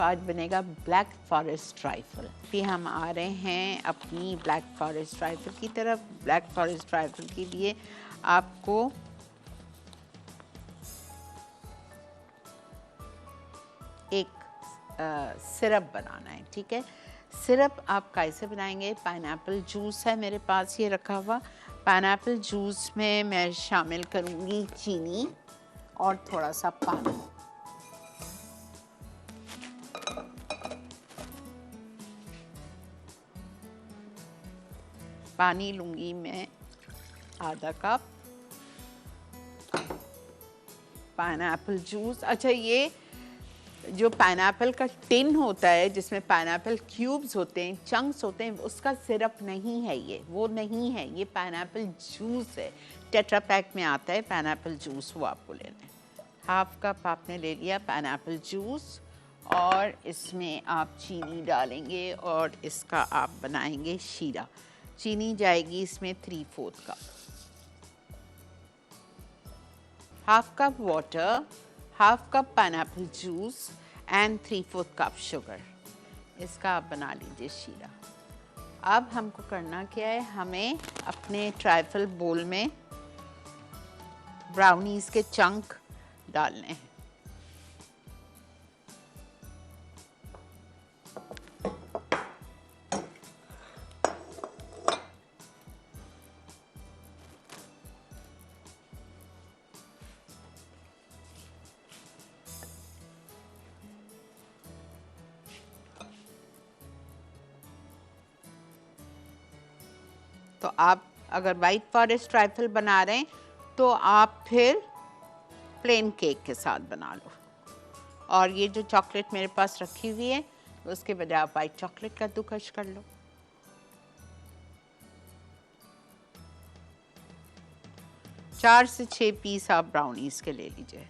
आज बनेगा black forest trifle. फिर हम आ रहे हैं अपनी ब्लैक फॉरेस्ट ट्राइफल की तरफ। ब्लैक फॉरेस्ट ट्राइफल के लिए आपको एक सिरप बनाना है, ठीक है। सिरप आप कैसे बनाएंगे? पाइनएप्पल जूस है मेरे पास ये रखा हुआ। पाइनएप्पल जूस में मैं शामिल करूँगी चीनी और थोड़ा सा पानी। पानी लूँगी मैं आधा कप। पाइनएप्पल जूस, अच्छा ये जो पाइनएप्पल का टिन होता है जिसमें पाइनएप्पल क्यूब्स होते हैं, चंक्स होते हैं, उसका सिरप नहीं है ये, वो नहीं है, ये पाइनएप्पल जूस है। टेट्रा पैक में आता है पाइनएप्पल जूस, वो आपको लेना है। हाफ कप आपने ले लिया पाइनएप्पल जूस और इसमें आप चीनी डालेंगे और इसका आप बनाएंगे शीरा। चीनी जाएगी इसमें 3/4 cup. Half cup water, half cup pineapple juice and 3/4 cup sugar. इसका आप बना लीजिए शीरा। अब हमको करना क्या है, हमें अपने ट्राइफल बोल में ब्राउनीज के चंक डालने हैं। तो आप अगर वाइट फॉरेस्ट ट्राइफल बना रहे हैं तो आप फिर प्लेन केक के साथ बना लो। और ये जो चॉकलेट मेरे पास रखी हुई है उसके बजाय आप वाइट चॉकलेट कद्दूकस कर लो। चार से 6 पीस आप ब्राउनीज के ले लीजिए।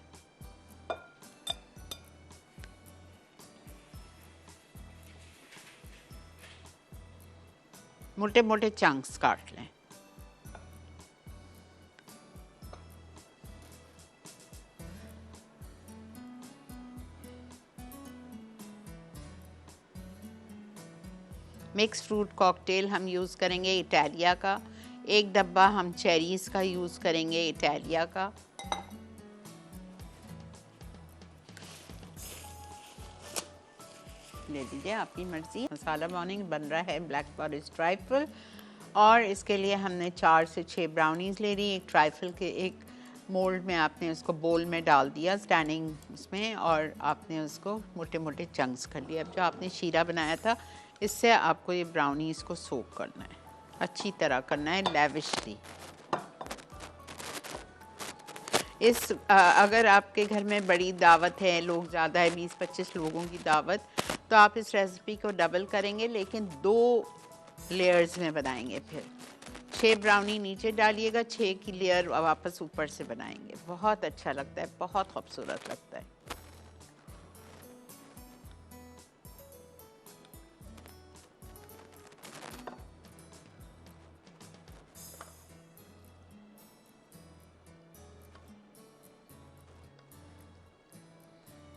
मोटे मोटे चंक्स काट लें। मिक्स फ्रूट कॉकटेल हम यूज़ करेंगे इटालिया का। एक डब्बा हम चेरीज़ का यूज़ करेंगे इटालिया का। ले लीजिए, आपकी मर्ज़ी। मसाला मॉर्निंग बन रहा है ब्लैक फॉरेस्ट ट्राइफल और इसके लिए हमने 4 से 6 ब्राउनीज़ ले ली। एक ट्राइफल के एक मोल्ड में आपने उसको बोल में डाल दिया स्टैंडिंग उसमें और आपने उसको मोटे मोटे चंक्स कर लिया। अब जो आपने शीरा बनाया था इससे आपको ये ब्राउनीज़ को सोक करना है, अच्छी तरह करना है, लेविशली। अगर आपके घर में बड़ी दावत है, लोग ज़्यादा है, 20-25 लोगों की दावत, तो आप इस रेसिपी को डबल करेंगे लेकिन 2 लेयर्स में बनाएंगे। फिर 6 ब्राउनी नीचे डालिएगा, 6 की लेयर वापस ऊपर से बनाएंगे। बहुत अच्छा लगता है, बहुत खूबसूरत लगता है।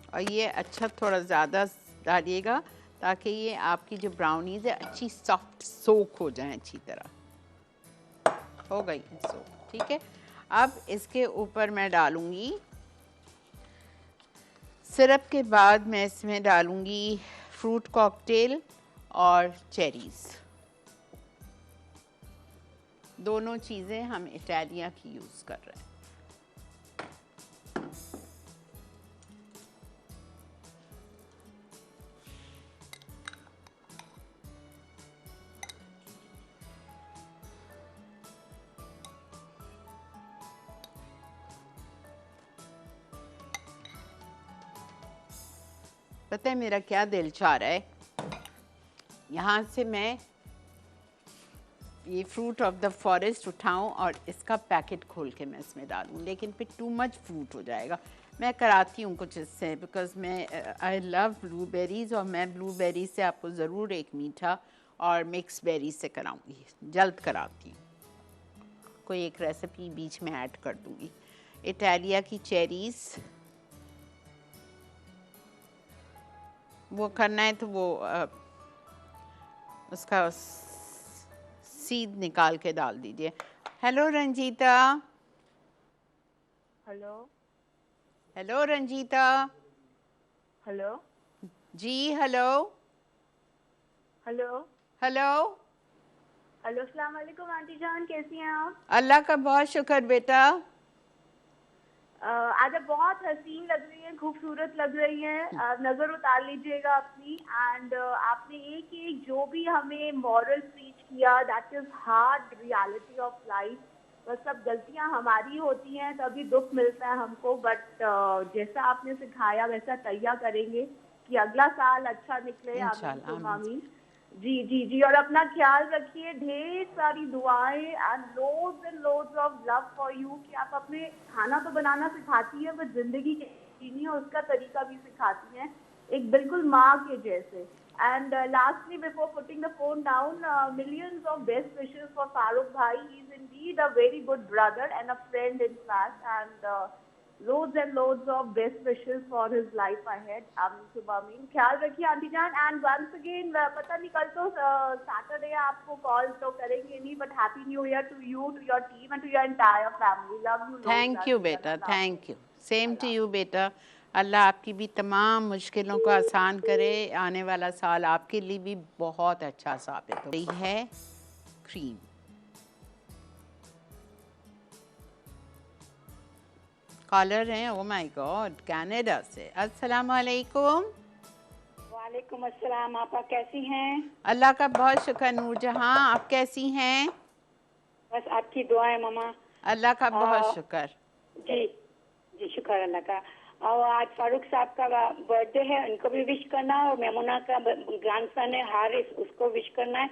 और ये अच्छा थोड़ा ज़्यादा डालिएगा ताकि ये आपकी जो ब्राउनीज है अच्छी सॉफ्ट सोक हो जाए अच्छी तरह। हो गई सोक, ठीक है। अब इसके ऊपर मैं डालूंगी सिरप के बाद मैं इसमें डालूंगी फ्रूट कॉकटेल और चेरीज़। दोनों चीज़ें हम इटालिया की यूज़ कर रहे हैं। पता है मेरा क्या दिल चाह रहा है, यहाँ से मैं ये फ्रूट ऑफ द फॉरेस्ट उठाऊं और इसका पैकेट खोल के मैं इसमें डालूं, लेकिन फिर टू मच फ्रूट हो जाएगा। मैं कराती हूँ कुछ इससे, बिकॉज मैं आई लव ब्लूबेरीज और मैं ब्लूबेरी से आपको ज़रूर एक मीठा और मिक्स बेरी से कराऊंगी, जल्द कराती हूँ। कोई एक रेसिपी बीच में ऐड कर दूँगी। इटालिया की चेरीज़, वो करना है तो वो उसका सीड निकाल के डाल दीजिए। Hello Ranjita. Hello. Hello Ranjita. Hello. जी हेलो। हेलो। हेलो। हेलो, अस्सलाम वालेकुम आंटी जान, कैसी हैं आप? अल्लाह का बहुत शुक्र बेटा। आज आप बहुत हसीन लग रही हैं, खूबसूरत लग रही हैं। नजर उतार लीजिएगा अपनी। एंड आपने एक एक जो भी हमें मॉरल प्रीच किया, that is hard reality of life. बस सब गलतियां हमारी होती हैं तभी दुख मिलता है हमको, बट जैसा आपने सिखाया वैसा तैयार करेंगे कि अगला साल अच्छा निकले। आमीन इंशाल्लाह सुम आमीन। आमीन। जी जी जी। और अपना ख्याल रखिए, ढेर सारी दुआएं and loads of love for you. कि आप अपने खाना तो बनाना सिखाती है, बट जिंदगी जीनी है उसका तरीका भी सिखाती हैं, एक बिल्कुल माँ के जैसे। And lastly before putting the phone down, millions of best wishes for Farooq bhai. He is indeed a very good brother and a friend in fact, and loads of best wishes for his life ahead. आमीन सुबह आमीन। ख्याल रखिए aunty जान। And once again, पता नहीं कल तो सैटरडे आपको कॉल तो करेंगे नहीं, but happy new year to you, to your team and to your entire family. Love you loads thank you aunty जान। बेटा, अल्लाह थैंक यू। हाफ़िज़। सेम टू अल्लाह यू बेटा। अल्लाह आपकी भी तमाम मुश्किलों को आसान करे। आने वाला साल आपके लिए भी बहुत अच्छा साबित हो। रही है क्रीम। कॉलर हैं, ओ माय गॉड, कनाडा से। अस्सलाम वालेकुम। वालेकुम अस्सलाम। आपा कैसी हैं? अल्लाह का बहुत शुक्र नूरजहां, आप कैसी हैं? बस आपकी दुआ है मामा। अल्लाह का बहुत शुक्र। जी जी, शुक्र अल्लाह का। और आज फारूक साहब का बर्थडे है, उनको भी विश करना है। और मेमुना का ग्रैंडसन है हारिस, उसको विश करना है।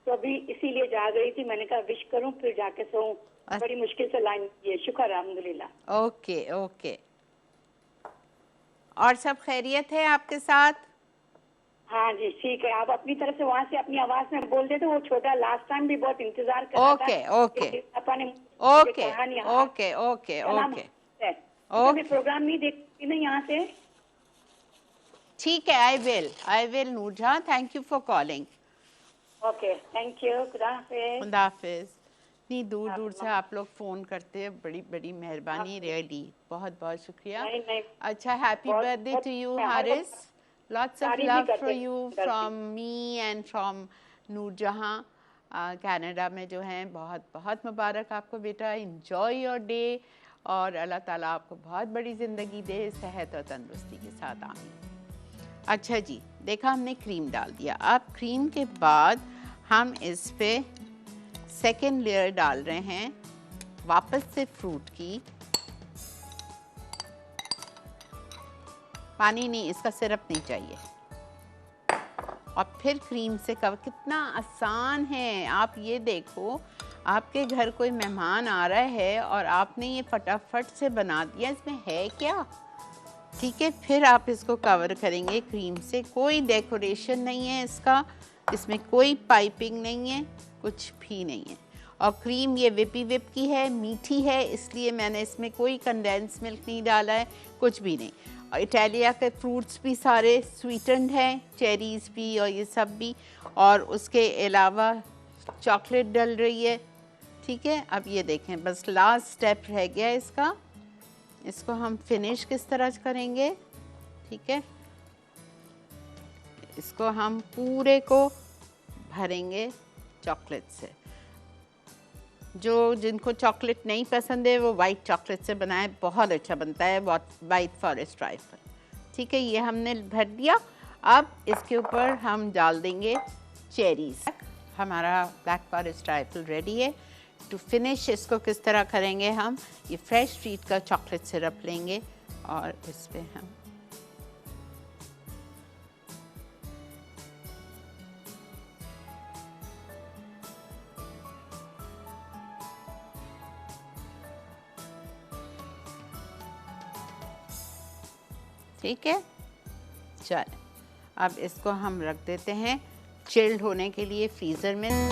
तो अभी इसीलिए जा गई थी, मैंने कहा विश करूं फिर जाके सोऊं। बड़ी मुश्किल से लाइन की। शुक्र अल्हम्दुलिल्लाह। Okay okay. और सब खैरियत है आपके साथ? हाँ जी ठीक है। आप अपनी तरफ से वहाँ से अपनी आवाज में बोल देते। वो छोटा लास्ट टाइम भी बहुत इंतजार कर रहा था। ओके ओके पापा ने ओके कहानी okay okay okay okay. Program नहीं देखती ना यहाँ से? ठीक है, I will Noorjahan. Thank you for calling. Okay, thank you. खुदा हाफिज़। खुदा हाफिज। इतनी दूर दूर से आप लोग फ़ोन करते हैं, बड़ी बड़ी मेहरबानी, रियली बहुत बहुत शुक्रिया। नहीं नहीं, अच्छा, happy birthday to you Haris. Lots of तारीफ भी लव करते फॉर यू हैं। From me and from Noorjahan Canada में जो हैं। बहुत बहुत मुबारक आपको बेटा। इंजॉय योर डे और अल्लाह ताला आपको बहुत बड़ी ज़िंदगी दे, सेहत और तंदुरुस्ती के साथ। आमीन। अच्छा जी, देखा हमने क्रीम डाल दिया। अब क्रीम के बाद हम इस पे सेकेंड लेयर डाल रहे हैं वापस से फ्रूट की। पानी नहीं, इसका सिरप नहीं चाहिए। और फिर क्रीम से कवर। कितना आसान है, आप ये देखो, आपके घर कोई मेहमान आ रहा है और आपने ये फटाफट से बना दिया। इसमें है क्या? ठीक है, फिर आप इसको कवर करेंगे क्रीम से। कोई डेकोरेशन नहीं है इसका, इसमें कोई पाइपिंग नहीं है, कुछ भी नहीं है। और क्रीम ये विपी विप की है, मीठी है, इसलिए मैंने इसमें कोई कंडेंस मिल्क नहीं डाला है, कुछ भी नहीं। और इटालिया के फ्रूट्स भी सारे स्वीटेंड हैं, चेरीज़ भी और ये सब भी। और उसके अलावा चॉकलेट डल रही है। ठीक है, अब ये देखें, बस लास्ट स्टेप रह गया इसका। इसको हम फिनिश किस तरह करेंगे? ठीक है, इसको हम पूरे को भरेंगे चॉकलेट से। जो जिनको चॉकलेट नहीं पसंद है वो वाइट चॉकलेट से बनाए, बहुत अच्छा बनता है वाइट फॉरेस्ट ट्राइफल। ठीक है, ये हमने भर दिया। अब इसके ऊपर हम डाल देंगे चेरीज़। हमारा ब्लैक फॉरेस्ट ट्राइफल रेडी है। टू फिनिश इसको किस तरह करेंगे? हम ये फ्रेश ट्रीट का चॉकलेट सिरप लेंगे और इस पे हम ठीक है। चल, अब इसको हम रख देते हैं चिल्ड होने के लिए फ्रीज़र में।